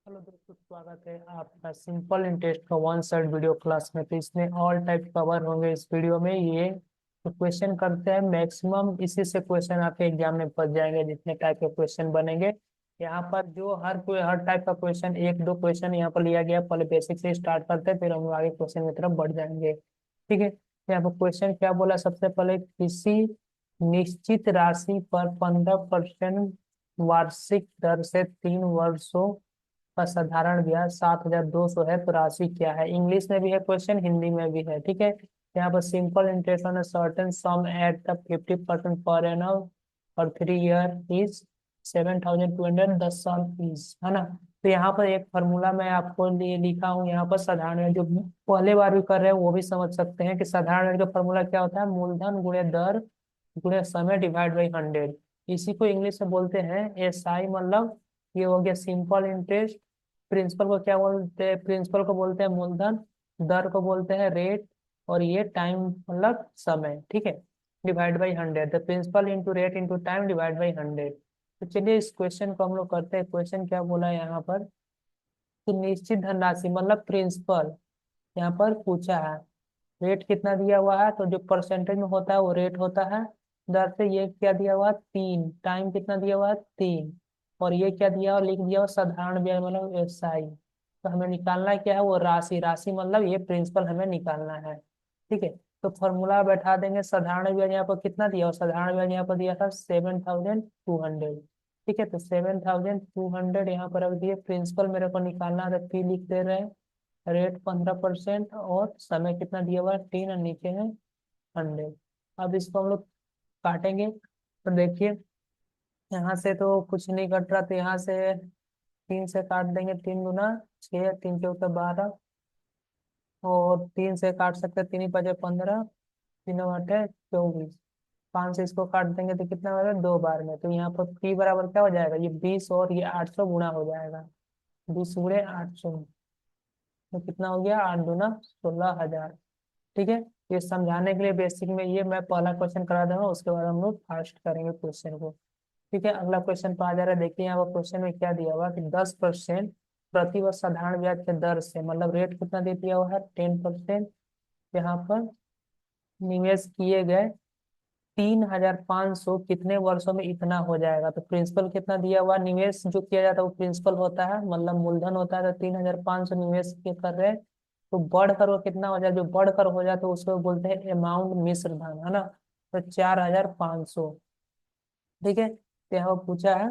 Hello दोस्तों, स्वागत है आपका सिंपल इंटरेस्ट का वन साइड वीडियो क्लास में। तो इसमें ऑल टाइप कवर होंगे इस वीडियो में। ये तो क्वेश्चन करते हैं, मैक्सिमम इसी से क्वेश्चन आपके एग्जाम में फंस जाएंगे जितने टाइप के क्वेश्चन बनेंगे। यहाँ पर जो हर कोई हर टाइप का क्वेश्चन, एक दो क्वेश्चन यहाँ पर लिया गया। पहले बेसिक से स्टार्ट करते हैं, फिर हम लोग आगे क्वेश्चन की तरफ बढ़ जाएंगे। ठीक है, यहाँ पर क्वेश्चन क्या बोला, सबसे पहले किसी निश्चित राशि पर 15% वार्षिक दर से 3 वर्षों का साधारण ब्याज 7,200 है, तो राशि क्या है। इंग्लिश में भी है क्वेश्चन, हिंदी में भी है। ठीक है, यहाँ पर simple interest on certain some at the 50% per annum और 3 ईयर इज 7,200, 10 साल इज, है ना। तो यहाँ पर एक फार्मूला मैं आपको लिए लिखा हूँ यहाँ पर। साधारण ब्याज जो पहले बार भी कर रहे हैं वो भी समझ सकते हैं कि साधारण ब्याज का फार्मूला क्या होता है, मूलधन गुणे दर गुणे समय डिवाइड बाई 100। इसी को इंग्लिश में बोलते हैं SI, मतलब ये हो गया सिंपल इंटरेस्ट। प्रिंसिपल को क्या बोलते हैं, प्रिंसिपल को बोलते हैं मूलधन, दर को बोलते हैं रेट, और ये टाइम मतलब समय। ठीक है, divide by 100, the principal into rate into time divide by 100। तो चलिए इस क्वेश्चन को हम लोग करते हैं। क्वेश्चन क्या बोला है यहाँ पर कि निश्चित धनराशि मतलब प्रिंसिपल यहाँ पर पूछा है। रेट कितना दिया हुआ है, तो जो परसेंटेज में होता है वो रेट होता है। दर से ये क्या दिया हुआ है 3, टाइम कितना दिया हुआ है 3, और ये क्या दिया हुआ, लिख दिया हुआ साधारण ब्याज मतलब SI। तो हमें निकालना क्या है, वो राशि। राशि मतलब ये प्रिंसिपल हमें निकालना है। ठीक है, तो फॉर्मूला बैठा देंगे। साधारण ब्याज यहाँ पर कितना दिया हुआ, साधारण ब्याज यहाँ पर दिया था 7,200। ठीक है, तो 7,200 यहाँ पर रख दिए। प्रिंसिपल मेरे को निकालना है, तो P लिख दे रहे हैं। रेट 15% और समय कितना दिया हुआ है 3, और नीचे है 100। अब इसको हम लोग काटेंगे, तो देखिए यहाँ से तो कुछ नहीं कट रहा, तो यहाँ से 3 से काट देंगे। 3 गुना 6, 3 चौके 12, और 3 से काट सकते हैं, 3 ही 5 15, 3 8 24। 5 से इसको काट देंगे तो कितना हो जाएगा 2 बार में। तो यहाँ पर P बराबर क्या हो जाएगा, ये 20 और ये 800 गुणा हो जाएगा। 20 गुणे 800, तो कितना हो गया, 8 दूना 16,000। ठीक है, ये समझाने के लिए बेसिक में ये मैं पहला क्वेश्चन करा दूंगा, उसके बाद हम लोग फास्ट करेंगे क्वेश्चन को। ठीक है, अगला क्वेश्चन पे आ जा रहा है। देखिए यहाँ पर क्वेश्चन में क्या दिया हुआ कि 10% प्रति वर्ष साधारण ब्याज के दर से, मतलब रेट कितना दे दिया हुआ है 10%। यहाँ पर निवेश किए गए 3,500 कितने वर्षों में इतना हो जाएगा। तो प्रिंसिपल कितना दिया हुआ, निवेश जो किया जाता है वो प्रिंसिपल होता है, मतलब मूलधन होता है। तो 3,500 निवेश के कर रहे हैं, तो बढ़कर वो कितना हो जाए, जो बढ़कर हो जाए तो उसको बोलते हैं अमाउंट, मिश्र धन, है ना। तो 4,500। ठीक है, तो यहाँ पर पूछा है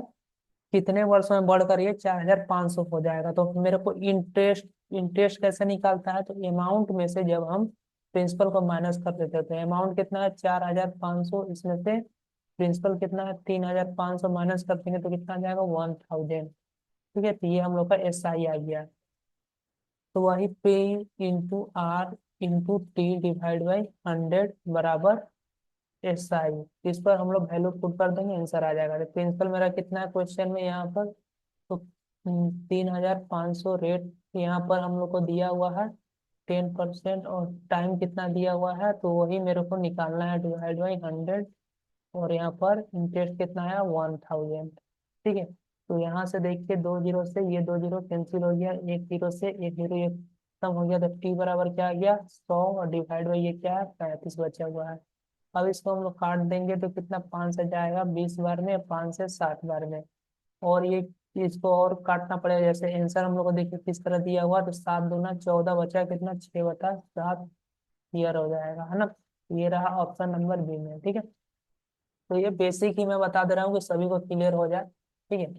कितने वर्षों में बढ़कर ये 4,500 हो जाएगा। तो मेरे को इंटरेस्ट इंटरेस्ट कैसे निकालता है, तो अमाउंट में से जब हम प्रिंसिपल को माइनस कर देते हैं, तो अमाउंट कितना है 4,500, इसमें से प्रिंसिपल कितना है 3,500 माइनस कर देंगे तो कितना आ जाएगा 1,000। ठीक है, तो ये हम लोग का SI आ गया। तो वही P into R into T divide by 100 बराबर SI। इस पर हम लोग वैल्यू पुट कर देंगे, आंसर आ जाएगा। तो प्रिंसिपल मेरा कितना है क्वेश्चन में यहाँ पर, तो 3,500 रेट यहाँ पर हम लोग को दिया हुआ है 10%, और टाइम कितना दिया हुआ है तो वही मेरे को निकालना है, डिवाइड बाई 100। और यहाँ पर इंटरेस्ट कितना है 1,000। ठीक है, तो यहाँ से देखिए 2 जीरो से ये 2 जीरो कैंसिल हो गया, 1 जीरो से 1 जीरो ये खत्म हो गया। तो T बराबर क्या आ गया 100, और डिवाइड बाई ये क्या है 35 बचा हुआ है। अब इसको हम लोग काट देंगे तो कितना 5 से जाएगा 20 बार में, 5 से 60 बार में। और ये इसको और काटना पड़ेगा। जैसे आंसर हम लोग को देखिए किस तरह दिया हुआ, तो 7 दूना 14 बचा कितना 6/7 ईयर हो जाएगा, है ना। ये रहा ऑप्शन नंबर बी में। ठीक है, तो ये बेसिक ही मैं बता दे रहा हूँ कि सभी को क्लियर हो जाए। ठीक है,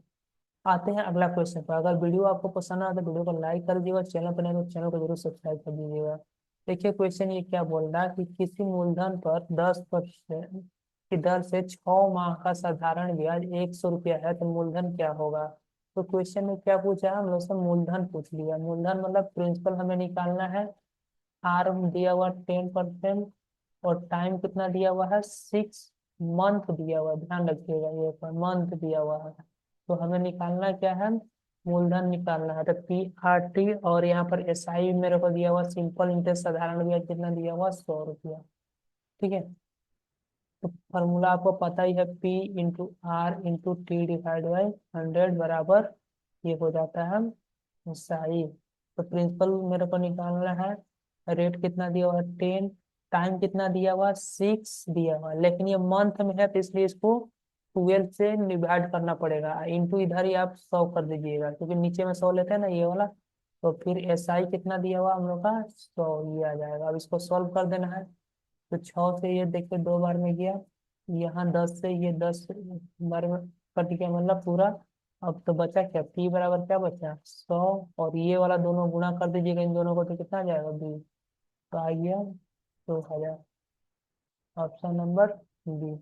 आते हैं अगला क्वेश्चन पर। अगर वीडियो आपको पसंद आए तो वीडियो को लाइक कर दीजिएगा, चैनल पर नहीं तो चैनल को जरूर सब्सक्राइब कर दीजिएगा। देखिए क्वेश्चन ये क्या बोल रहा है कि किसी मूलधन पर 10% की दर से 6 माह का साधारण ब्याज 100 रुपया है, तो मूलधन क्या होगा। तो क्वेश्चन में क्या पूछा है, हम लोग से मूलधन पूछ लिया। मूलधन मतलब प्रिंसिपल हमें निकालना है। आर दिया हुआ 10%, और टाइम कितना दिया हुआ है 6 मंथ दिया हुआ है, ध्यान रखिएगा ये पर मंथ दिया हुआ है। तो हमें निकालना क्या है, मूलधन निकालना है। तो PRT, और यहाँ पर SI मेरे को दिया हुआ सिंपल इंटरेस्ट साधारण ब्याज कितना दिया हुआ 100 रुपया। ठीक है, तो फॉर्मूला आपको पता ही है, P into R into T divide by 100 बराबर ये हो जाता है सही। तो प्रिंसिपल मेरे को निकालना है। रेट कितना दिया हुआ है 10। टाइम कितना दिया हुआ 6 दिया हुआ है, लेकिन ये मंथ में है तो इसलिए इसको 12 से डिवाइड करना पड़ेगा। इंटू इधर ही आप 100 कर दीजिएगा, क्योंकि नीचे में 100 लेते हैं ना ये वाला। तो फिर SI कितना दिया हुआ हम लोग का 100, ये आ जाएगा। अब इसको सॉल्व कर देना है। तो 6 से ये देखिए 2 बार में गया। यहाँ 10 से ये 10 बार में कट गया, मतलब पूरा। अब तो बचा क्या, P बराबर क्या बचा 100। और ये वाला दोनों गुणा कर दीजिएगा इन दोनों को, तो कितना आ जाएगा 20। तो आ गया 2000। Option number B.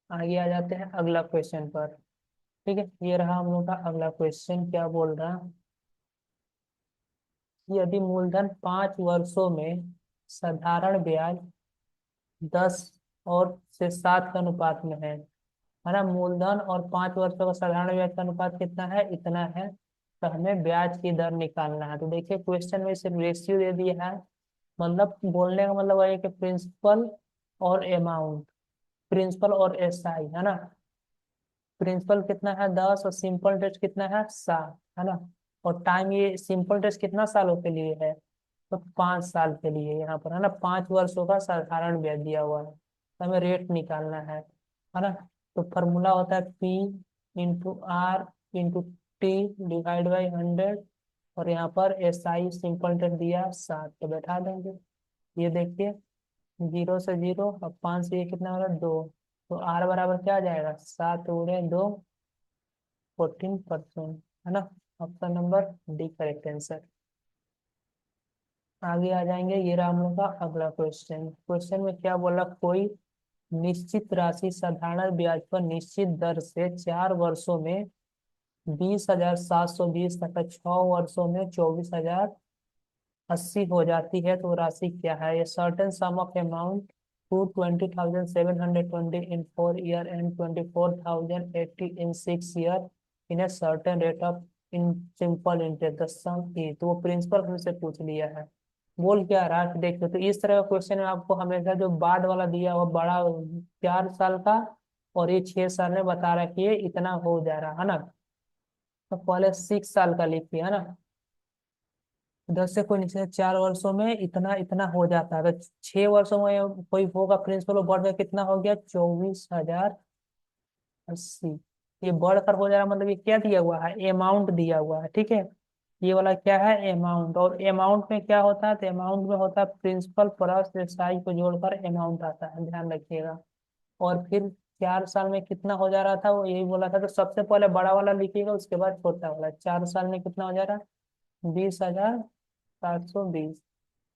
आगे आ जाते हैं अगला क्वेश्चन पर। ठीक है, ये रहा हम लोग का अगला क्वेश्चन। क्या बोल रहा है कि यदि मूलधन 5 वर्षों में साधारण ब्याज 10 और से 7 के अनुपात में है ना। मूलधन और 5 वर्षों का साधारण ब्याज का अनुपात कितना है, इतना है। तो हमें ब्याज की दर निकालना है। तो देखिए क्वेश्चन में सिर्फ रेशियो दे दिया है। मतलब बोलने का मतलब है कि प्रिंसिपल और अमाउंट, प्रिंसिपल और SI है ना। प्रिंसिपल कितना है 10 और सिंपल इंटरेस्ट कितना है 7, है ना। और टाइम, ये सिंपल इंटरेस्ट कितना सालों के लिए है, तो 5 साल के लिए यहाँ पर, है ना। 5 वर्षों का साधारण ब्याज दिया हुआ है, तो हमें रेट निकालना है ना। तो फॉर्मूला होता है P/R/T/100। और यहाँ पर SI सिंपल इंटरेस्ट दिया 7, तो बैठा देंगे। ये देखिए 0 से 0, अब 5 से ये कितना हो रहा है 2। तो R बराबर क्या आ जाएगा 7 × 2, 14%, है ना। Option number D correct answer. आगे आ जाएंगे, ये रहा हम लोग का अगला क्वेश्चन। क्वेश्चन में क्या बोला, कोई निश्चित राशि साधारण ब्याज पर निश्चित दर से 4 वर्षों में 20,720 तथा 6 वर्षों में 24,080 हो जाती है, तो वो राशि क्या है। ये certain sum of amount to 20,720 in 4 year and 24,080 in 6 year in a certain rate of in simple interest the sum is. तो वो प्रिंसिपल हमसे पूछ लिया है। बोल क्या रहा है देखो, तो इस तरह का क्वेश्चन में आपको हमेशा जो बाद वाला दिया हुआ बड़ा 4 साल का और ये 6 साल में बता रहा है कि ये इतना हो जा रहा है ना। तो पहले 6 साल का लिखिए, है ना। 10 से कोई नीचे 4 वर्षों में इतना इतना हो जाता है, तो 6 वर्षों में कोई होगा प्रिंसिपल, वो बढ़ गया कितना हो गया 24,080। ये बढ़कर हो जा रहा मतलब ये क्या दिया हुआ है, अमाउंट दिया हुआ है, ठीक है। ये वाला क्या है अमाउंट, और अमाउंट में क्या होता है, तो अमाउंट में होता है प्रिंसिपल प्लस SI को जोड़कर अमाउंट आता है, ध्यान रखिएगा। और फिर 4 साल में कितना हो जा रहा था वो यही बोला था, तो सबसे पहले बड़ा वाला लिखिएगा उसके बाद छोटा वाला। 4 साल में कितना हो जा रहा है 20,720।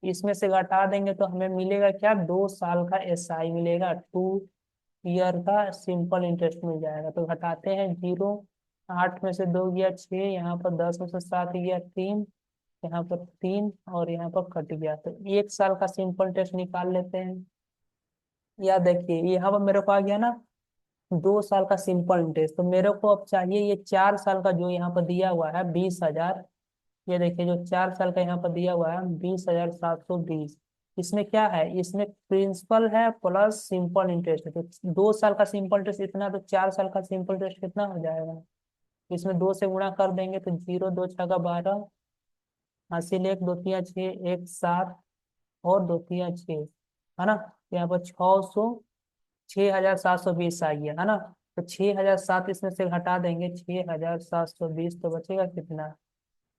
इसमें से घटा देंगे तो हमें मिलेगा क्या 2 साल का SI मिलेगा, 2 ईयर का सिंपल इंटरेस्ट मिल जाएगा। तो घटाते हैं 0। 8 में से 2 गया 6, यहाँ पर 10 में से 7 गया 3, यहाँ पर 3 और यहाँ पर कट गया। तो 1 साल का सिंपल इंटरेस्ट निकाल लेते हैं। या देखिए यहाँ पर मेरे को आ गया ना 2 साल का सिंपल इंटरेस्ट, तो मेरे को अब चाहिए ये 4 साल का जो यहाँ पर दिया हुआ है 20,000। ये देखिए जो 4 साल का यहाँ पर दिया हुआ है 20,720। इसमें क्या है, इसमें प्रिंसिपल है प्लस सिंपल इंटरेस्ट है। तो 2 साल का सिंपल इंटरेस्ट इतना, तो 4 साल का सिंपल इंटरेस्ट कितना हो जाएगा। इसमें 2 से गुणा कर देंगे तो 0 2 6 12, हासिल 1 2 3 6 1 7 और 2 3 6, है ना। यहाँ पर 6,720 आ गया, है ना। तो 6,007 इसमें से घटा देंगे 6,720, तो बचेगा कितना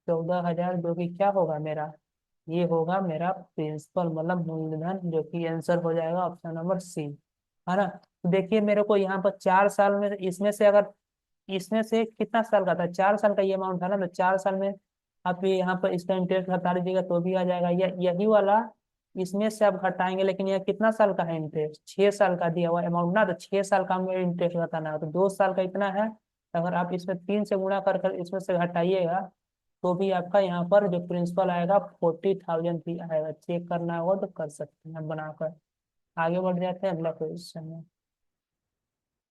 14,000, जो कि क्या होगा मेरा, ये होगा मेरा प्रिंसिपल मतलब मूलधन, जो कि आंसर हो जाएगा ऑप्शन नंबर सी, है ना। तो देखिए मेरे को यहाँ पर 4 साल में, इसमें से अगर इसमें से कितना साल का था 4 साल का ये अमाउंट था ना, तो 4 साल में आप ये यहाँ पर इसका इंटरेस्ट घटा दीजिएगा तो भी आ जाएगा। यही वाला इसमें से आप घटाएंगे, लेकिन यह कितना साल का है इंटरेस्ट, 6 साल का दिया हुआ अमाउंट ना, तो 6 साल का हमें इंटरेस्ट घटाना है। तो 2 साल का इतना है, अगर आप इसमें 3 से गुणा कर कर इसमें से घटाइएगा तो भी आपका यहाँ पर जो प्रिंसिपल आएगा 40,000 ही आएगा। चेक करना होगा तो कर सकते हैं बनाकर। आगे बढ़ जाते हैं अगला क्वेश्चन में।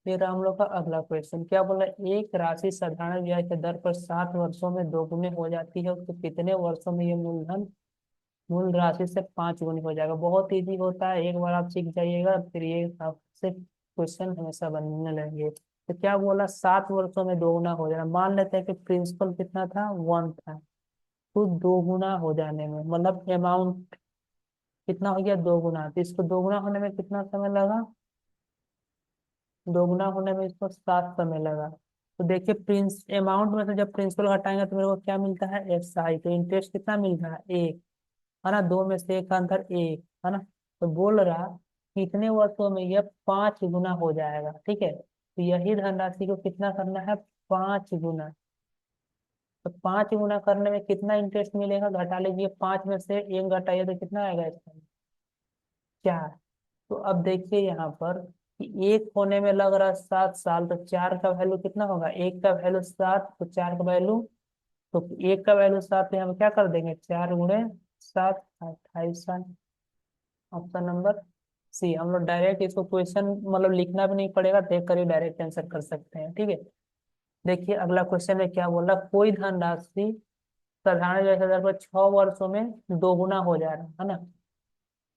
फिर हम लोग का अगला क्वेश्चन क्या बोला, एक राशि साधारण ब्याज के दर पर 7 वर्षों में दोगुनी हो जाती है, तो कितने वर्षों में ये मूलधन मूल राशि से 5 गुनी हो जाएगा। बहुत इजी होता है, एक बार आप सीख जाइएगा फिर ये आपसे क्वेश्चन हमेशा बनने लगेंगे। तो क्या बोला, 7 वर्षों में दोगुना हो जाना। मान लेते हैं कि प्रिंसिपल कितना था, 1 था, तो दोगुना हो जाने में मतलब अमाउंट कितना हो गया, दोगुना। तो इसको दोगुना होने में कितना समय लगा, दोगुना होने में इसको 7 समय लगा। तो देखिए प्रिंस अमाउंट में से जब प्रिंसिपल घटाएंगे तो मेरे को क्या मिलता है, SI। तो इंटरेस्ट कितना मिल रहा है, 1, है ना। दो में से एक का अंतर 1, है ना। तो बोल रहा कि इतने वर्षों में यह 5 गुना हो जाएगा, ठीक है। तो यही धनराशि को कितना करना है, 5 गुना। तो 5 गुना करने में कितना इंटरेस्ट मिलेगा, घटा लीजिए, 5 में से 1 घटाइए तो कितना आएगा इसका, 4। तो अब देखिए यहाँ पर कि एक होने में लग रहा है 7 साल, तो 4 का वैल्यू कितना होगा, एक का वैल्यू 7 तो 4 का वैल्यू, तो एक का वैल्यू 7, तो यहाँ पे क्या कर देंगे, 4 गुणे 7, 28 साल। Option number C. हम लोग डायरेक्ट इसको क्वेश्चन मतलब लिखना भी नहीं पड़ेगा, देख कर ही डायरेक्ट आंसर कर सकते हैं, ठीक है। देखिए अगला क्वेश्चन में क्या बोल रहा है, कोई धनराशि साधारण ब्याज दर पर 6 वर्षों में दोगुना हो जा रहा है ना।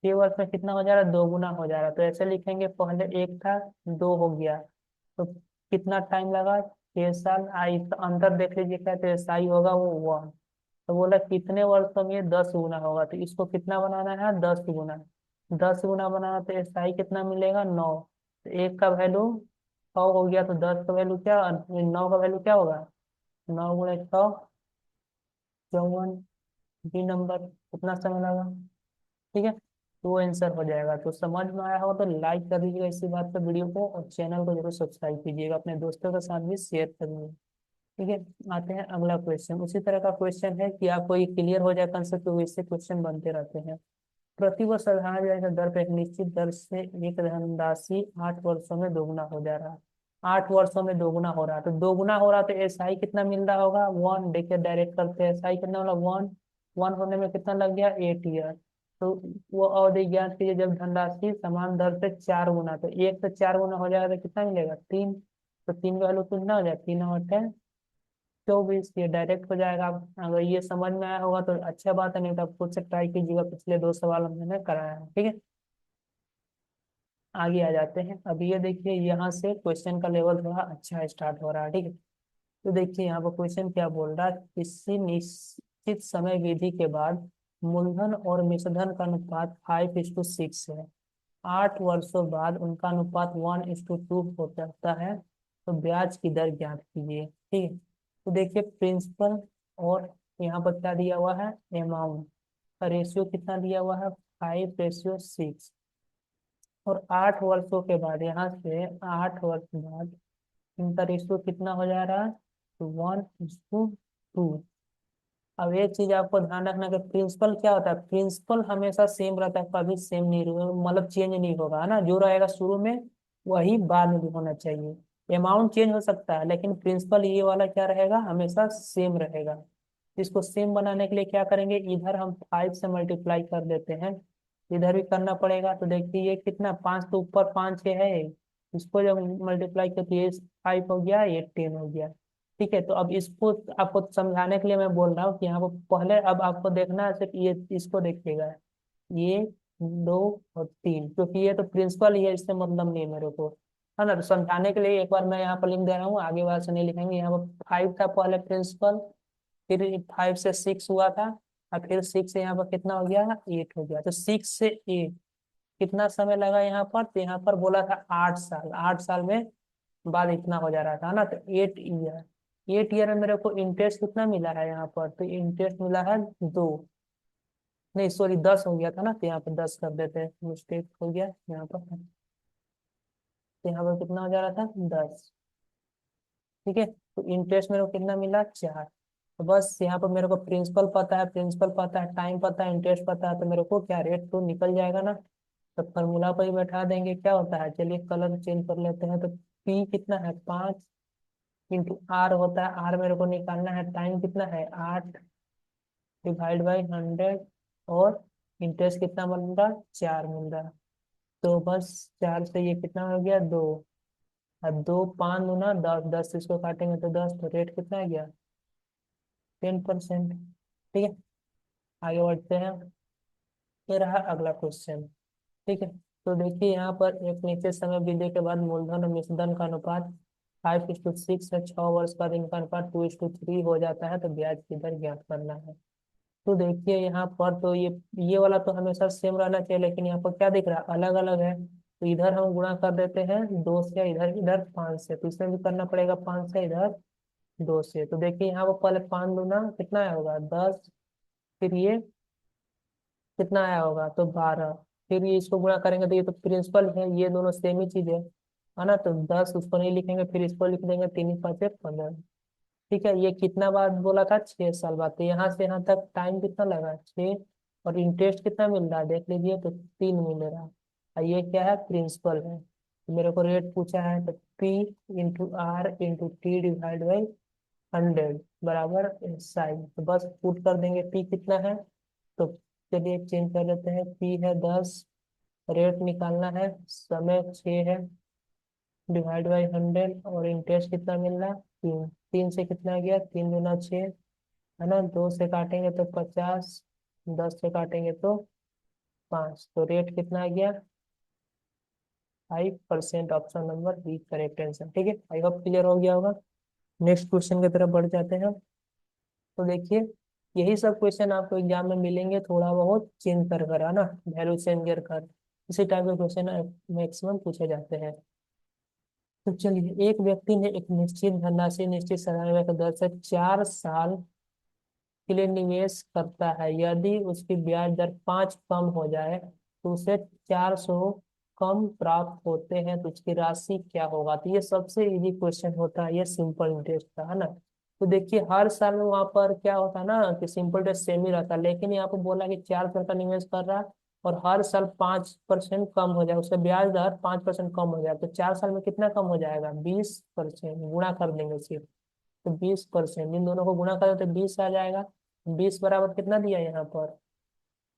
6 वर्ष में कितना हो जा रहा है, दोगुना हो जा रहा है। तो ऐसे लिखेंगे, पहले 1 था, 2 हो गया, तो कितना टाइम लगा, 6 साल। आई तो अंतर देख लीजिए क्या, तो SI होगा वो 1। तो बोला कितने वर्षों में ये 10 गुना होगा, तो इसको कितना बनाना है, 10 गुना। 10 गुना बनाना तो SI कितना मिलेगा, 9। तो एक का वैल्यू 6 हो गया, तो 10 का वैल्यू क्या, 9 का वैल्यू क्या होगा, 9 गुणे 6 54। B number. कितना समय लगा, ठीक है। तो वो आंसर हो जाएगा। तो समझ में आया होगा तो लाइक कर दीजिएगा इसी बात पर वीडियो को, और चैनल को जरूर सब्सक्राइब कीजिएगा, अपने दोस्तों के साथ भी शेयर करिए, ठीक है। आते हैं अगला क्वेश्चन। उसी तरह का क्वेश्चन है कि आपको ये क्लियर हो जाए कंसेप्ट, तो इससे क्वेश्चन बनते रहते हैं। प्रतिवर्ष साधारण ब्याज दर पर एक निश्चित दर से एक धनराशि 8 वर्षों में दोगुना हो जा रहा है। 8 वर्षों में दोगुना हो रहा है, तो दोगुना हो रहा है तो SI कितना मिल रहा होगा, 1। देखिए डायरेक्ट करते हैं, SI कितना होगा, 1। 1 होने में कितना लग गया, 8 ईयर। तो वो अवधि ज्ञात कीजिए जब धनराशि समान दर से 4 गुना। तो 1 से 4 गुना हो जाएगा तो कितना मिलेगा, 3। तो 3 का वैल्यू कितना हो जाएगा, 3 और 10 24। ये डायरेक्ट हो जाएगा। अगर ये समझ में आया होगा तो अच्छा बात है, नहीं तो आप खुद से ट्राई कीजिएगा, पिछले 2 सवाल मैंने कराया है, ठीक है। आगे आ जाते हैं। अब ये देखिए यहाँ से क्वेश्चन का लेवल थोड़ा अच्छा स्टार्ट हो रहा है, ठीक है। तो देखिए यहाँ पर क्वेश्चन क्या बोल रहा है, किसी निश्चित समय विधि के बाद मूलधन और मिश्रधन का अनुपात 5:6 है। 8 वर्षों बाद उनका अनुपात 1:2 हो जाता है। तो ब्याज की दर ज्ञात कीजिए, ठीक है। तो देखिए प्रिंसिपल और यहाँ पर क्या दिया हुआ है, अमाउंट का रेशियो कितना दिया हुआ है, 5:6। और 8 वर्षों के बाद, यहाँ से 8 वर्ष बाद इनका रेशियो कितना हो जा रहा है, 1:2। अब एक चीज आपको ध्यान रखना कि प्रिंसिपल क्या होता है, प्रिंसिपल हमेशा सेम रहता है, कभी सेम नहीं मतलब चेंज नहीं होगा, है ना। जो रहेगा शुरू में वही बाद में भी होना चाहिए। अमाउंट चेंज हो सकता है लेकिन प्रिंसिपल ये वाला क्या रहेगा, हमेशा सेम रहेगा। इसको सेम बनाने के लिए क्या करेंगे, इधर हम 5 से मल्टीप्लाई कर देते हैं, इधर भी करना पड़ेगा। तो देखिए ये कितना, 5 तो ऊपर 5 6 है, इसको जब मल्टीप्लाई करते ये 5 हो गया, ये 10 हो गया, ठीक है। तो अब इसको आपको समझाने के लिए मैं बोल रहा हूँ कि यहाँ पर पहले अब आपको देखना है सिर्फ ये, इसको देखिएगा, ये 2 और 3, क्योंकि ये तो प्रिंसिपल ही है, इससे मतलब नहीं है मेरे को, है ना। तो समझाने के लिए एक बार मैं यहाँ पर लिख दे रहा हूँ, आगे बार से नहीं लिखेंगे। यहाँ पर 5 था पहले प्रिंसिपल, फिर 5 से 6 हुआ था, और फिर 6 से यहाँ पर कितना हो गया, 8 हो गया। तो 6 से 8 कितना समय लगा यहाँ पर, तो यहाँ पर बोला था 8 साल। 8 साल में बाद इतना हो जा रहा था ना, तो 8 ईयर। 8 ईयर में मेरे को इंटरेस्ट कितना मिला है यहाँ पर, तो इंटरेस्ट मिला है 2, नहीं सॉरी 10 हो गया था ना, तो यहाँ पर 10 कर देते हैं, मिस्टेक हो गया यहाँ पर। तो यहाँ पर कितना हो जा रहा था, 10, ठीक है। तो इंटरेस्ट मेरे को कितना मिला, 4। तो बस यहाँ पर मेरे को प्रिंसिपल पता है, प्रिंसिपल पता है, टाइम पता है, इंटरेस्ट पता है, तो मेरे को क्या रेट तो निकल जाएगा ना। तो फॉर्मूला पर ही बैठा देंगे, क्या होता है, चलिए कलर चेंज कर लेते हैं। तो पी कितना है, 5 इंटू आर होता है, आर मेरे को निकालना है, टाइम कितना है, 8 डिवाइड बाई 100। और इंटरेस्ट कितना बन रहा, 4 मिल रहा। तो बस 4 से ये कितना हो गया, 2। अब 2 5 दूना 10, 10 से इसको काटेंगे तो 10, तो रेट कितना आ गया, 10%, ठीक है। आगे बढ़ते हैं। ये रहा अगला क्वेश्चन, ठीक है। तो देखिए यहाँ पर एक निश्चित समय बीतने के बाद मूलधन और मिश्रधन का अनुपात 5:6 है, 6 वर्ष का इनका अनुपात 2:3 हो जाता है, तो ब्याज की दर ज्ञात करना है। तो देखिए यहाँ पर तो ये वाला तो हमेशा सेम रहना चाहिए, लेकिन यहाँ पर क्या दिख रहा है, अलग अलग है। तो इधर हम गुणा कर देते हैं 2 से, इधर इधर 5 से, तो इसमें भी करना पड़ेगा 5 से, इधर 2 से। तो देखिए यहाँ पर पहले 5 दूना कितना आया होगा 10, फिर ये कितना आया होगा तो 12, फिर ये इसको गुणा करेंगे तो ये तो प्रिंसिपल है, ये दोनों सेम ही चीज है ना। तो 10 उसको नहीं लिखेंगे, फिर इसको लिख देंगे, 3 × 5 = 15। ठीक है, ये कितना बाद बोला था, 6 साल बाद। तो यहाँ से यहाँ तक टाइम कितना लगा, 6। और इंटरेस्ट कितना मिल रहा है देख लीजिए, तो 3 मिल रहा है। और ये क्या है, प्रिंसिपल है। तो मेरे को रेट पूछा है, तो P/R/T/100 बराबर SI। तो बस पुट कर देंगे, P कितना है। तो चलिए चेंज कर लेते हैं, P है 10, रेट निकालना है, समय 6 है, डिवाइड बाई 100, और इंटरेस्ट कितना मिल रहा है, 3। 3 से कितना गया, 3 × 6 है ना, 2 से काटेंगे तो 50, 10 से काटेंगे तो 5, तो रेट कितना आ गया, 5%। Option number B correct answer. ठीक है, आई होप क्लियर हो गया होगा। नेक्स्ट क्वेश्चन की तरफ बढ़ जाते हैं। तो देखिए, यही सब क्वेश्चन आपको एग्जाम में मिलेंगे, थोड़ा बहुत चेंज कर कर, है ना, वैल्यू चेंज कर कर, इसी टाइप के क्वेश्चन मैक्सिमम पूछे जाते हैं। तो चलिए, एक व्यक्ति ने एक निश्चित धनराशि निश्चित समय की दर से 4 साल के लिए निवेश करता है। यदि उसकी ब्याज दर 5 कम हो जाए तो उसे 400 कम प्राप्त होते हैं, तो उसकी राशि क्या होगा। तो ये सबसे इजी क्वेश्चन होता है, ये सिंपल इंटरेस्ट का, है ना। तो देखिए, हर साल में वहां पर क्या होता है ना, कि सिंपल इंटरेस्ट सेम ही रहता है, लेकिन यहाँ पे बोला कि 4 साल का निवेश कर रहा है, और हर साल 5% कम हो जाए, उसका ब्याज दर 5% कम हो जाए, तो 4 साल में कितना कम हो जाएगा, 20%। गुणा कर देंगे सिर्फ, तो 20%, इन दोनों को गुणा करें तो 20 आ जाएगा। 20 बराबर कितना दिया यहाँ पर,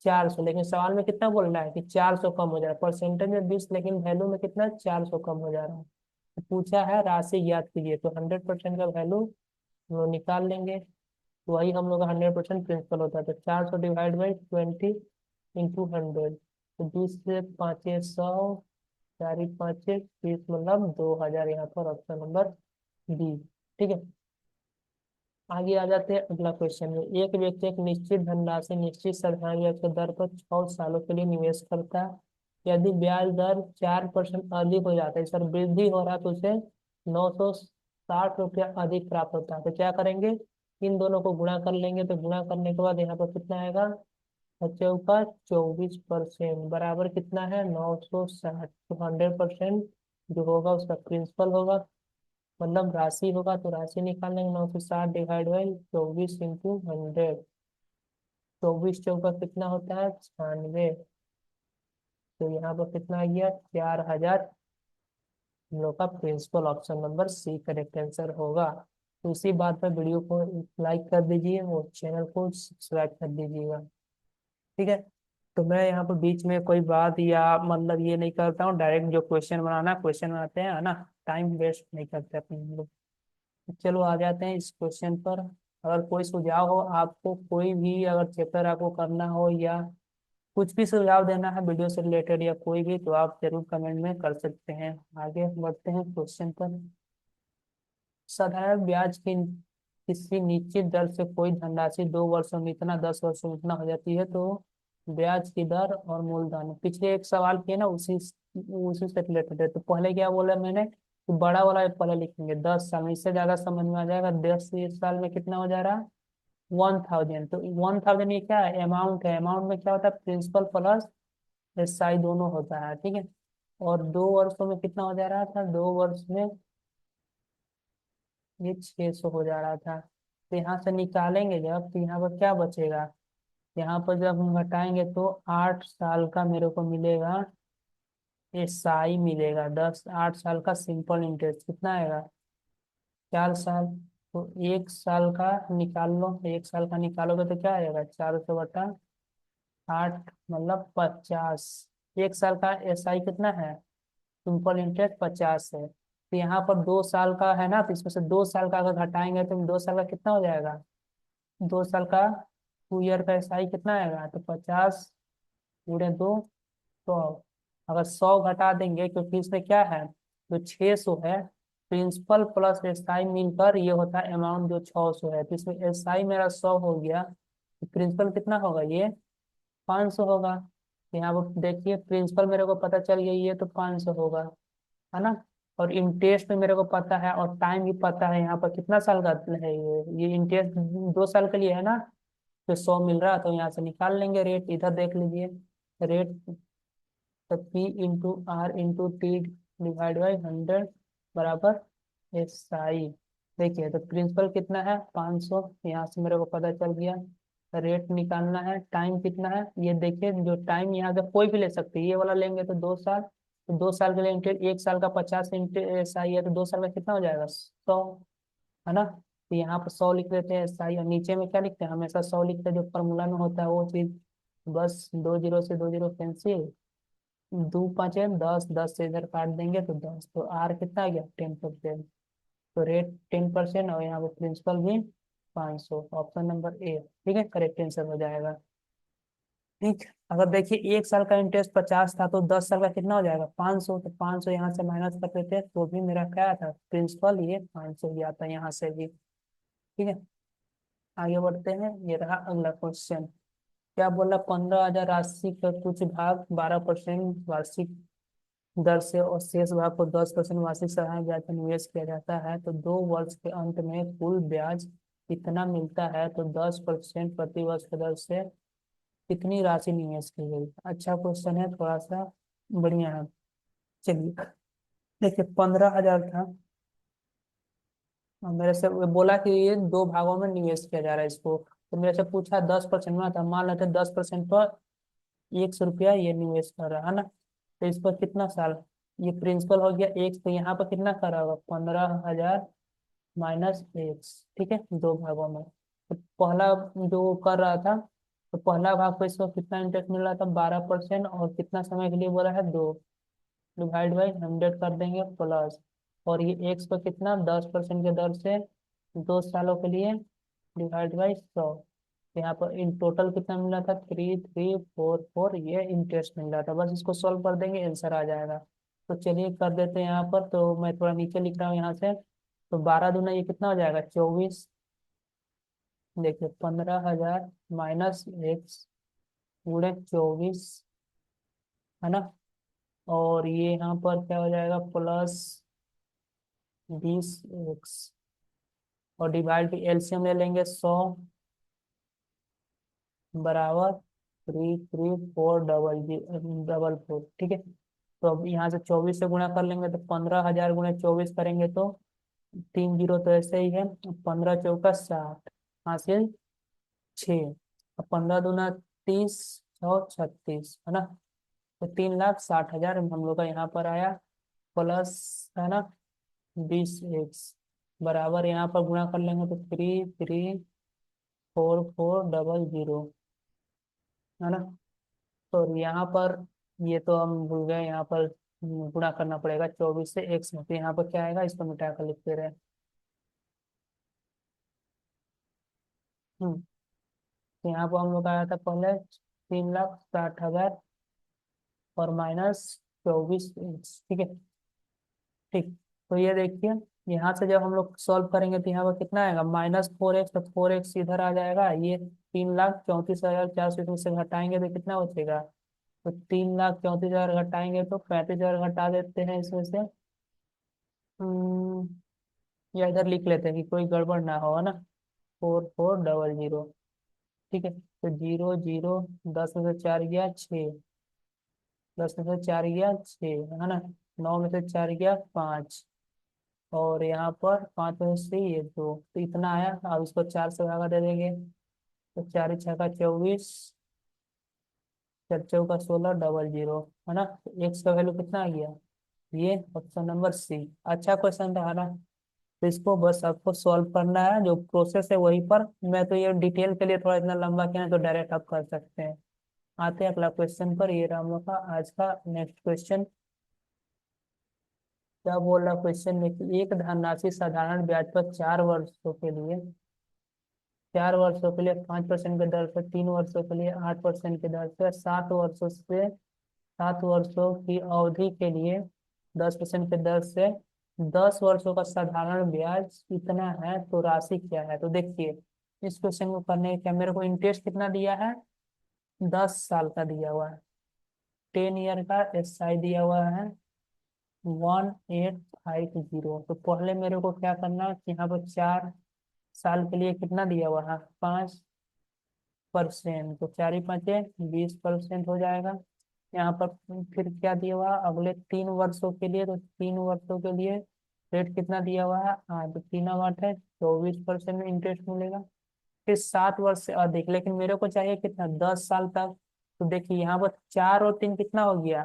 400। लेकिन सवाल में कितना बोल रहा है कि 400 कम हो जा रहा है, परसेंटेज में 20, लेकिन वैल्यू में कितना, 400 कम हो जा रहा है। तो पूछा है राशि ज्ञात कीजिए, तो 100% का वैल्यू हम लोग निकाल लेंगे, तो वही हम लोग का 100% प्रिंसिपल होता है। तो 400/20 × 100, तो 20 से 5 100, 4 × 5 30, मतलब 2000, यहाँ पर ऑप्शन नंबर बी। ठीक है, आगे आ जाते हैं अगला क्वेश्चन में। एक व्यक्ति एक निश्चित धनराशि निश्चित साधारण ब्याज की दर पर 6 सालों के लिए निवेश करता है। यदि ब्याज दर 4% अधिक हो जाता है, सर वृद्धि हो रहा है, तो उसे 960 रुपया अधिक प्राप्त होता है। तो क्या करेंगे, इन दोनों को गुणा कर लेंगे, तो गुणा करने के बाद यहाँ पर कितना आएगा, बच्चे ऊपर 24% बराबर कितना है, 960। तो 100% जो होगा उसका प्रिंसिपल होगा, मतलब राशि होगा, तो राशि निकालेंगे, 960/24 × 100। 24 चौका कितना होता है, 96। तो यहाँ पर कितना आ गया, 4000। हम लोग का principal option number C correct answer होगा। तो इसी बात पर वीडियो को लाइक कर दीजिए और चैनल को सब्सक्राइब कर दीजिएगा। ठीक है, तो मैं यहाँ पर बीच में कोई बात या मतलब ये नहीं करता हूँ, डायरेक्ट जो क्वेश्चन बनाना क्वेश्चन बनाते हैं, है ना, टाइम वेस्ट नहीं करते अपने हम लोग। चलो आ जाते हैं इस क्वेश्चन पर। अगर कोई सुझाव हो आपको, कोई भी अगर चैप्टर आपको करना हो, या कुछ भी सुझाव देना है वीडियो से रिलेटेड या कोई भी, तो आप जरूर कमेंट में कर सकते हैं। आगे बढ़ते हैं क्वेश्चन पर। साधारण ब्याज की किसी निश्चित दर से कोई धनराशि 2 वर्षों में इतना, 10 वर्षों में इतना हो जाती है, तो ब्याज की दर और मूलधन, पिछले एक सवाल किए ना, उसी उसी से रिलेटेड है। तो पहले क्या बोला मैंने, कि बड़ा वाला पहले लिखेंगे 10 साल में, इससे ज्यादा समझ में आ जाएगा। 10 साल में कितना हो जा रहा है, 1000। तो 1000 ये क्या है, अमाउंट है। अमाउंट में क्या होता है, प्रिंसिपल प्लस SI दोनों होता है। ठीक है, और 2 वर्षों में कितना हो जा रहा था, 2 वर्ष में ये 600 हो जा रहा था। तो यहाँ से निकालेंगे जब, तो यहाँ पर क्या बचेगा, यहाँ पर जब हम घटाएंगे तो 8 साल का मेरे को मिलेगा, SI मिलेगा। 8 साल का सिंपल इंटरेस्ट कितना आएगा, 4 साल। तो 1 साल का निकाल लो, 1 साल का निकालोगे तो क्या आएगा, 400/8, मतलब 50। 1 साल का SI कितना है, सिंपल इंटरेस्ट 50 है। तो यहाँ पर 2 साल का है ना, तो इसमें से 2 साल का अगर घटाएंगे तो 2 साल का कितना हो जाएगा, 2 साल का 2 ईयर का SI कितना आएगा, तो 50 × 2 100। अगर 100 घटा देंगे, क्योंकि इसमें क्या है, जो 600 है, प्रिंसिपल प्लस एसआई मिलकर ये होता है अमाउंट जो 600 है, तो इसमें एसआई मेरा 100 हो गया, तो प्रिंसिपल कितना होगा, ये 500 होगा। यहाँ पर देखिए प्रिंसिपल मेरे को पता चल गया, ये तो 500 होगा, है ना। और इंटरेस्ट में मेरे को पता है और टाइम भी पता है, यहाँ पर कितना साल का है ये इंटरेस्ट 2 साल के लिए है ना, तो 100 मिल रहा है, तो यहाँ से निकाल लेंगे रेट, इधर देख लीजिए रेट, तो P into R into T divide by 100 बराबर एस आई। देखिए तो प्रिंसिपल कितना है 500, यहाँ से मेरे को पता चल गया। रेट निकालना है, टाइम कितना है, ये देखिए जो टाइम यहाँ से कोई भी ले सकते हैं, ये वाला लेंगे तो 2 साल, तो 2 साल के लिए इंटरेस्ट 1 साल का 50 इंटरेस्ट एस आई है, तो 2 साल का कितना हो जाएगा 100, है ना। तो यहाँ पर 100 लिख देते हैं एस आई, और नीचे में क्या लिखते हैं, हमेशा 100 लिखते हैं, जो फॉर्मूला में होता है वो चीज, बस 2 जीरो से 2 जीरो कैंसिल, 2 5 10, 10 से इधर काट देंगे तो 10, तो आर कितना आ गया 10%, तो रेट 10%, और यहाँ पे प्रिंसिपल भी 500, ऑप्शन नंबर ए ठीक है करेक्ट आंसर हो जाएगा। ठीक, अगर देखिए 1 साल का इंटरेस्ट 50 था, तो 10 साल का कितना हो जाएगा 500, तो 500 यहाँ से माइनस कर देते हैं, तो भी मेरा क्या था प्रिंसिपल ये 500 ही आता है यहाँ से भी। ठीक है, आगे बढ़ते हैं, ये रहा अगला क्वेश्चन। क्या बोला, 15,000 राशि का कुछ भाग 12% वार्षिक दर से और शेष भाग को 10% वार्षिक साधारण ब्याज पर निवेश किया जाता है, तो 2 वर्ष के अंत में कुल ब्याज कितना मिलता है, तो 10% प्रति वर्ष की दर से कितनी राशि निवेश की गई। अच्छा क्वेश्चन है, थोड़ा सा बढ़िया है। चलिए देखिए 15,000 था, और मेरे से वो बोला कि ये 2 भागों में निवेश किया जा रहा है इसको, तो मेरे से पूछा 10% में था, मान लेते 10% पर 100 रुपया ये निवेश कर रहा है ना, तो इस पर कितना साल, ये प्रिंसिपल हो गया एक, तो यहाँ पर कितना करा होगा 15,000 माइनस एक्स, ठीक है 2 भागों में। तो पहला जो कर रहा था, तो पहला भाग को इसको कितना इंटरेस्ट मिल रहा था 12%, और कितना समय के लिए बोला है 2, डिवाइड बाई 100 कर देंगे प्लस, और ये एक्स पर कितना 10% के दर से 2 सालों के लिए डिवाइड बाई 100, यहाँ पर इन टोटल कितना मिला था 3344, ये इंटरेस्ट मिल रहा था, बस इसको सॉल्व कर देंगे आंसर आ जाएगा। तो चलिए कर देते हैं यहाँ पर, तो मैं थोड़ा नीचे लिख रहा हूँ यहाँ से, तो 12 दूना ये कितना हो जाएगा 24, देखिए 15,000 माइनस एक्स गुणे 24, है ना, और ये यहाँ पर क्या हो जाएगा प्लस 20 एक्स, और डिवाइड भी एलसीएम ले लेंगे 100 बराबर 334444, ठीक है। तो अब यहाँ से 24 से गुणा कर लेंगे, तो 15,000 गुणे 24 करेंगे तो 3 जीरो तो ऐसे ही है, 15 चौका 60 हासिल 6, अब 15 दूना 30 और 36, है ना, तो 3,60,000 हम लोग का यहाँ पर आया, प्लस है ना 20 एक्स, बराबर यहाँ पर गुणा कर लेंगे तो 334400, है ना। तो यहाँ पर ये तो हम भूल गए, यहाँ पर गुणा करना पड़ेगा 24 से एक्स में, तो यहाँ पर क्या आएगा, इसको मिटा कर लिखते रहे। तो यहाँ पर हम लोग आया था पहले 3,60,000 और माइनस 24 एक्स, ठीक है। ठीक, तो ये देखिए यहाँ से जब हम लोग सॉल्व करेंगे तो यहाँ पर कितना आएगा -4 एक्स, तो 4 एक्स इधर आ जाएगा, ये 3,34,400 से घटाएंगे तो कितना बचेगा, तो 3,34,000 घटाएंगे तो 35,000 घटा देते हैं इसमें से, या इधर लिख लेते हैं कि कोई गड़बड़ ना हो, है ना, 4400, ठीक है। तो 0 0, 10 में से 4 गया 6, 10 में से 4 गया 6, है ना, 9 में से 4 गया 5, और यहाँ पर 5 में से ये 2, तो इतना आया, अब इसको 4 से भागा दे देंगे, तो 4 6 का 24, 4 चौका 16 00, है ना, तो एक्स का वैल्यू कितना आ गया, ये ऑप्शन नंबर सी। अच्छा क्वेश्चन था ना, तो इसको बस आपको सॉल्व करना है, जो प्रोसेस है वही पर, मैं तो ये डिटेल के लिए थोड़ा इतना लंबा किया है, तो डायरेक्ट आप कर सकते हैं। आते हैं अगला क्वेश्चन पर, ये रहा हम लोग का आज का नेक्स्ट क्वेश्चन। क्या बोल रहा क्वेश्चन में कि एक धनराशि साधारण ब्याज पर 4 वर्षों के लिए 5% के दर से, 3 वर्षों के लिए 8% के दर से, 7 वर्षों की अवधि के लिए 10% के दर से 10 वर्षों का साधारण ब्याज इतना है तो राशि क्या है। तो देखिए इस क्वेश्चन को करने का मेरे को इंटरेस्ट कितना दिया है, 10 साल का दिया हुआ है। 10 ईयर का एसआई दिया हुआ है 1850। तो पहले मेरे को क्या करना है कि यहाँ पर 4 साल के लिए कितना दिया हुआ है, 5%। तो 4 ही 5 20% हो जाएगा। यहाँ पर फिर क्या दिया हुआ है, अगले 3 वर्षों के लिए। तो 3 वर्षों के लिए रेट कितना दिया हुआ है, हाँ तो 3 8 है 24% में इंटरेस्ट मिलेगा। फिर 7 वर्ष से अधिक, लेकिन मेरे को चाहिए कितना, 10 साल तक। तो देखिए यहाँ पर 4 और 3 कितना हो गया,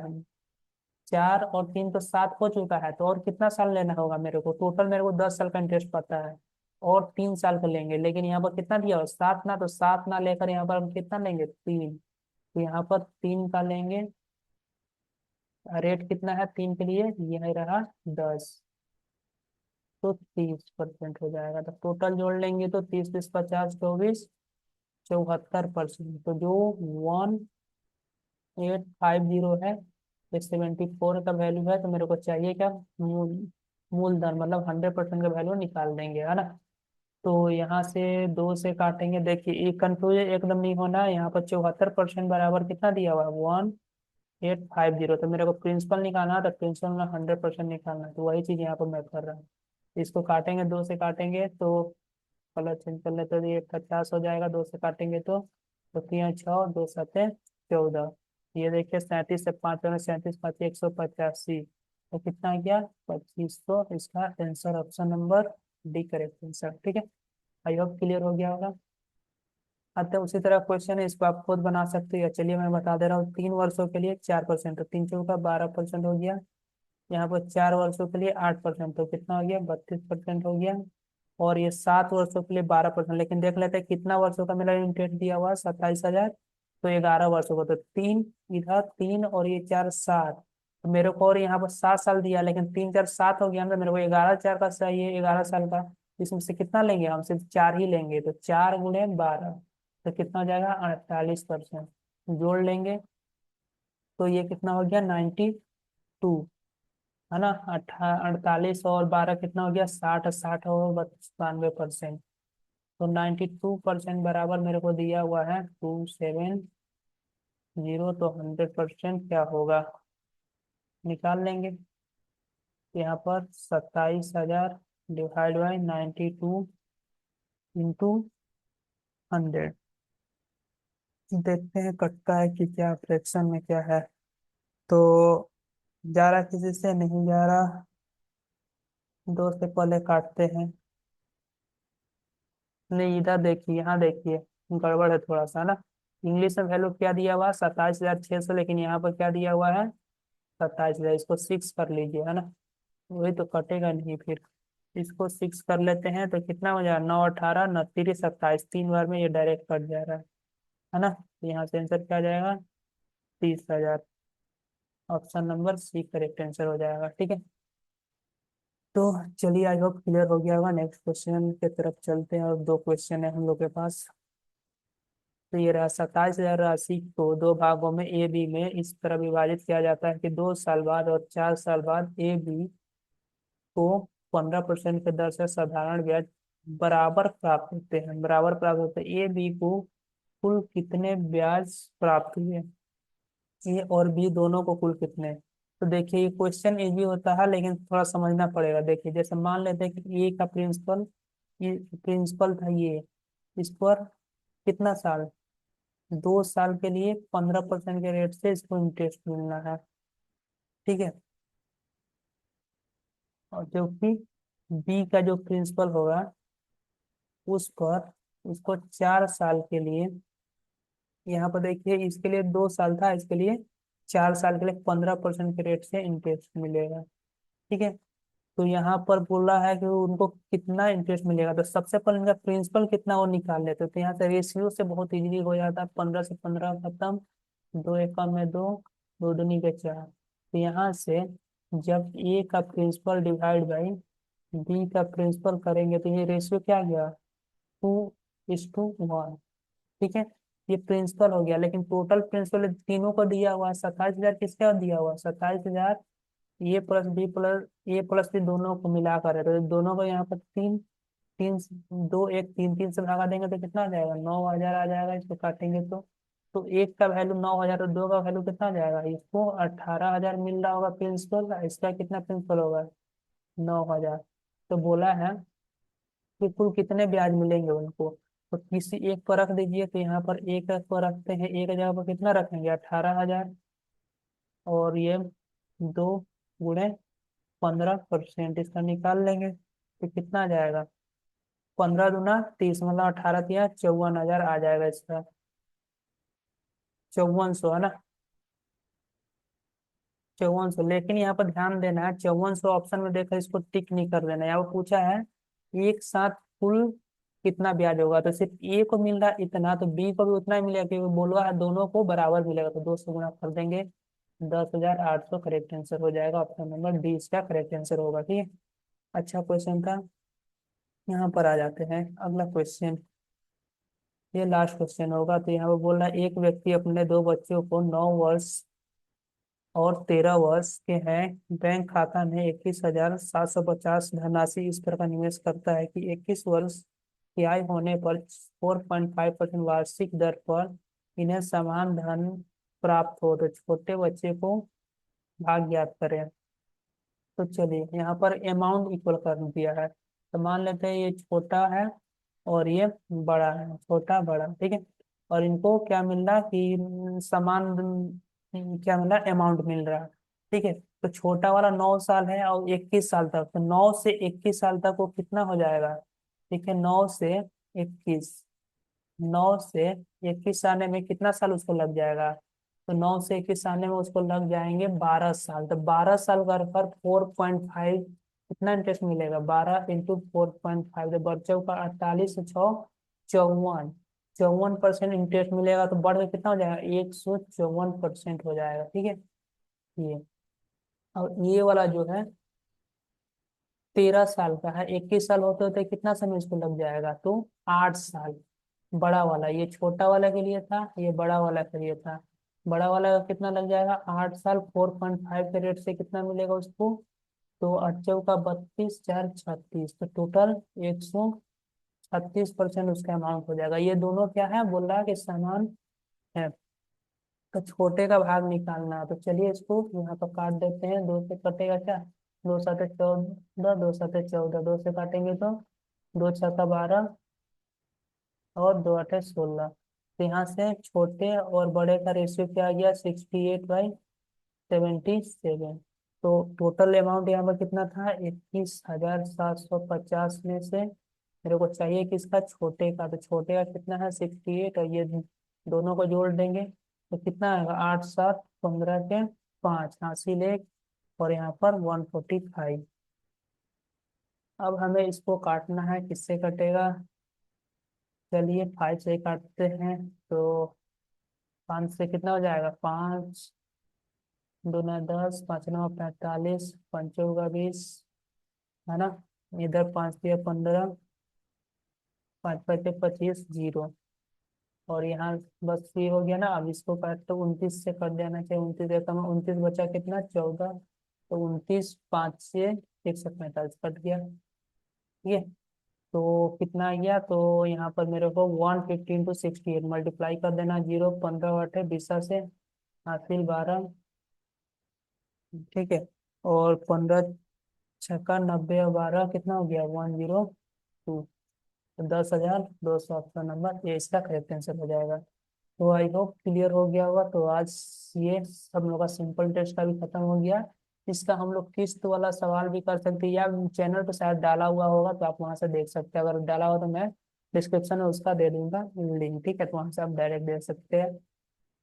4 और 3 तो 7 हो चुका है। तो और कितना साल लेना होगा मेरे को, टोटल मेरे को 10 साल का इंटरेस्ट पड़ता है और 3 साल का लेंगे। लेकिन यहाँ पर कितना दिया हुआ 7 ना, तो 7 ना लेकर यहाँ पर हम कितना लेंगे, 3। तो यहाँ पर 3 का लेंगे। रेट कितना है 3 के लिए, यह रहा 10। तो 30% हो जाएगा। तो टोटल जोड़ लेंगे तो 30 30 50 24 74%। तो जो 1850 है, ये 74 का वैल्यू है। तो मेरे को चाहिए क्या, मूलधन, मतलब 100% का वैल्यू निकाल देंगे, है ना। तो यहाँ से 2 से काटेंगे। देखिए ये कंफ्यूज एकदम नहीं होना है। यहाँ पर 74% बराबर कितना दिया हुआ है, 1850। तो मेरे को प्रिंसिपल निकालना है, तो प्रिंसिपल में 100% निकालना है। तो वही चीज यहाँ पर मैं कर रहा हूँ। इसको काटेंगे, 2 से काटेंगे तो कलर चेंज कर लेते, तो ये 50 हो जाएगा। 2 से काटेंगे तो 3 6 2 7 14। ये देखिए 37 से 5 में 37 5 185। तो कितना आ गया, 2500। इसका answer option number D correct answer. ठीक है, आई होप क्लियर हो गया होगा। अतः उसी तरह क्वेश्चन है, इसको आप खुद बना सकते हो। चलिए मैं बता दे रहा हूँ। 3 वर्षों के लिए 4%, तो 3 चौका 12% हो गया। यहाँ पर 4 वर्षों के लिए 8%, तो कितना हो गया, 32% हो गया। और ये 7 वर्षों के लिए 12%। लेकिन देख लेते हैं कितना वर्षों का मेरा इंटरेस्ट दिया हुआ है, 27,000। तो 11 वर्षों का, तो 3 इधर 3 और ये 4 7। तो मेरे को और यहाँ पर 7 साल दिया, लेकिन 3 4 7 हो गया। तो मेरे को 11 4 का चाहिए, 11 साल का। इसमें से कितना लेंगे, हम सिर्फ 4 ही लेंगे। तो 4 × 12, तो कितना हो जाएगा, 48%। जोड़ लेंगे तो ये कितना हो गया, 92, है ना। 48 और 12 कितना हो गया, 60। 60 और 92%। तो 92% बराबर मेरे को दिया हुआ है 270। तो 100% क्या होगा, निकाल लेंगे। यहाँ पर 27,000 डिवाइड बाई 92 इंटू 100। देखते हैं कटता है कि क्या, फ्रैक्शन में क्या है। तो जा रहा किसी से, नहीं जा रहा। 2 से पहले काटते हैं। नहीं, इधर देखिए, यहाँ देखिए, गड़बड़ है थोड़ा सा ना। इंग्लिश में वैल्यू क्या दिया हुआ है, 27,600। लेकिन यहाँ पर क्या दिया हुआ है, 27,000। इसको 6 कर लीजिए, है ना। वही तो कटेगा नहीं फिर। इसको 6 कर लेते हैं तो कितना हो जाएगा, 9 18 29 27। 3 बार में ये डायरेक्ट कट जा रहा है ना। तो यहाँ से आंसर क्या आ जाएगा, 30,000। Option number C correct answer हो जाएगा। ठीक है, तो चलिए आई होप क्लियर हो गया होगा। नेक्स्ट क्वेश्चन की तरफ चलते हैं, और 2 क्वेश्चन है हम लोग के पास। तो ये रहा, 27,000 राशि को 2 भागों में ए बी में इस तरह विभाजित किया जाता है कि 2 साल बाद और 4 साल बाद ए बी को 15% के दर से साधारण ब्याज बराबर प्राप्त होते हैं। बराबर प्राप्त होते हैं, ए बी को कुल कितने ब्याज प्राप्त हुए, ए और बी दोनों को कुल कितने। तो देखिए ये क्वेश्चन इजी होता है, लेकिन थोड़ा समझना पड़ेगा। देखिए जैसे मान लेते हैं कि ए का प्रिंसिपल, ये प्रिंसिपल था ये, इस पर कितना साल, 2 साल के लिए 15% के रेट से इसको इंटरेस्ट मिलना है। ठीक है, और जो कि बी का जो प्रिंसिपल होगा उस पर, उसको 4 साल के लिए, यहाँ पर देखिए इसके लिए 2 साल था, इसके लिए 4 साल के लिए 15% के रेट से इंटरेस्ट मिलेगा। ठीक है, तो यहाँ पर बोला है कि उनको कितना इंटरेस्ट मिलेगा। तो सबसे पहले इनका प्रिंसिपल कितना वो निकाल लेते, तो यहाँ से रेशियो से बहुत इजीली हो जाता है। 15 से 15 खत्म, 2 एकम में 2, 2 दूनी के 4। तो यहाँ से जब ए का प्रिंसिपल डिवाइड बाई बी का प्रिंसिपल करेंगे तो ये रेशियो क्या आ गया, 2:1। ठीक है, ये प्रिंसिपल हो गया। लेकिन टोटल प्रिंसिपल तीनों को दिया हुआ है, 27,000 किसका दिया हुआ है, 27,000 ए प्लस बी दोनों को मिलाकर है, तो दोनों को यहाँ पर तीन, तीन दो एक तीन, तीन से भगा देंगे तो कितना आ जाएगा, 9,000 आ जाएगा इसको काटेंगे तो एक का वैल्यू 9,000 और दो का वैल्यू कितना आ जाएगा, इसको 18,000 मिल रहा होगा प्रिंसिपल, इसका कितना प्रिंसिपल होगा, 9,000। तो बोला है कि कुल कितने ब्याज मिलेंगे उनको, तो किसी एक पर रख दीजिए, तो यहाँ पर एक पर रखते हैं, एक जगह पर कितना रखेंगे, 18,000, और ये 2 × 15% इसका निकाल लेंगे तो कितना आ जाएगा, 15 × 2 = 30, मतलब 18 × 54,000 आ जाएगा इसका, 5400 है ना, 5400। लेकिन यहाँ पर ध्यान देना है, 5400 ऑप्शन में देखा, इसको टिक नहीं कर देना, यहाँ पर पूछा है एक साथ कुल कितना ब्याज होगा, तो सिर्फ ए को मिल रहा है इतना, तो बी को भी उतना ही मिलेगा, क्योंकि बोला है दोनों को बराबर मिलेगा, तो 2 से गुणा कर देंगे, 10,800 करेक्ट आंसर हो जाएगा, ऑप्शन नंबर डी इसका करेक्ट आंसर होगा, ठीक है। अच्छा क्वेश्चन था। यहाँ पर आ जाते हैं अगला क्वेश्चन, ये लास्ट क्वेश्चन होगा। तो यहाँ पर बोल रहा है एक व्यक्ति अपने दो बच्चों को 9 वर्ष और 13 वर्ष के हैं, बैंक खाता में 21,750 धनराशि इस प्रकार निवेश करता है कि 21 वर्ष की आयु होने पर 4.5% वार्षिक दर पर इन्हें समान धन प्राप्त हो, तो छोटे बच्चे को भाग ज्ञात करें। तो चलिए यहाँ पर अमाउंट इक्वल कर दिया है, तो मान लेते हैं ये छोटा है और ये बड़ा है, छोटा बड़ा, ठीक है। और इनको क्या मिल रहा है कि समान क्या मिल रहा है, अमाउंट मिल रहा है, ठीक है। तो छोटा वाला 9 साल है और 21 साल तक, तो 9 से 21 साल तक वो कितना हो जाएगा, ठीक है, 9 से 21, 9 से 21 आने में कितना साल उसको लग जाएगा, तो 9 से 21 आने में उसको लग जाएंगे 12 साल, तो 12 साल कर 4.5 कितना इंटरेस्ट मिलेगा, 12 × 4.5, तो बच्चों का 48 से 6 54, 54% इंटरेस्ट मिलेगा, तो बढ़ के कितना हो जाएगा, 154% हो जाएगा, ठीक है। ये और ये वाला जो है 13 साल का है, 21 साल होते होते कितना समय इसको लग जाएगा, तो 8 साल। बड़ा वाला ये छोटा वाला के लिए था, ये बड़ा वाला के लिए था। बड़ा वाला का कितना लग जाएगा, 8 साल, 4.5 के रेट से कितना मिलेगा उसको, तो 8 × 4 = 32, 4 × 36, तो टोटल 136% उसका अमाउंट हो जाएगा। ये दोनों क्या है, बोल रहा है कि समान है, तो छोटे का भाग निकालना है। तो चलिए इसको यहाँ पर काट देते हैं, 2 से कटेगा क्या, 2 × 7 = 14, 2 × 7 = 14, 2 से काटेंगे तो 2 × 6 = 12 और 2 × 8 = 16। तो यहाँ से छोटे और बड़े का रेशियो क्या आ गया, 68/77। तो टोटल अमाउंट यहाँ पर कितना था, 21,750 में से मेरे को चाहिए किसका, छोटे का, तो छोटे का कितना है 68, और ये दोनों को जोड़ देंगे तो कितना आएगा, 8 7 15 के 5, हासिल 1, और यहाँ पर 145। अब हमें इसको काटना है, किससे कटेगा, चलिए 5 से काटते हैं, तो 5 से कितना हो जाएगा, 5 दूना 10, 5 9 45, 5 चौका 20, है ना। इधर 5 दिया 15, 5 5 25, 0, और यहाँ बस ये हो गया ना। अब इसको काट तो 29 से कट जाना चाहिए, 29 देता मैं, 29 बचा कितना, 14, तो 29 5 से 145 कट गया, ठीक है। तो कितना आ गया, तो यहाँ पर मेरे को 150 × 68 मल्टीप्लाई कर देना, 0 15 8 20 से हासिल 12, ठीक है। और 15 × 6 = 90, और 12 कितना हो गया, 102, तो 10,200 ऑप्शन नंबर ये इसका करेक्ट आंसर हो जाएगा। तो आई होप क्लियर हो गया होगा। तो आज ये सब लोग का सिंपल टेस्ट का भी खत्म हो गया। इसका हम लोग किस्त वाला सवाल भी कर सकते हैं, या चैनल पे शायद डाला हुआ होगा तो आप वहां से देख सकते हैं, अगर डाला हो तो मैं डिस्क्रिप्शन में उसका दे दूंगा लिंक, ठीक है, तो वहां से आप डायरेक्ट देख सकते हैं।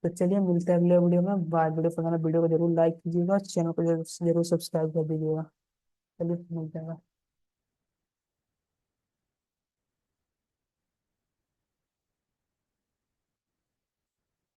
तो चलिए मिलते हैं अगले वीडियो में, बाद वीडियो पसंद है वीडियो को जरूर लाइक कीजिएगा, चैनल को जरूर सब्सक्राइब कर दीजिएगा। चलिए मिलते हैं।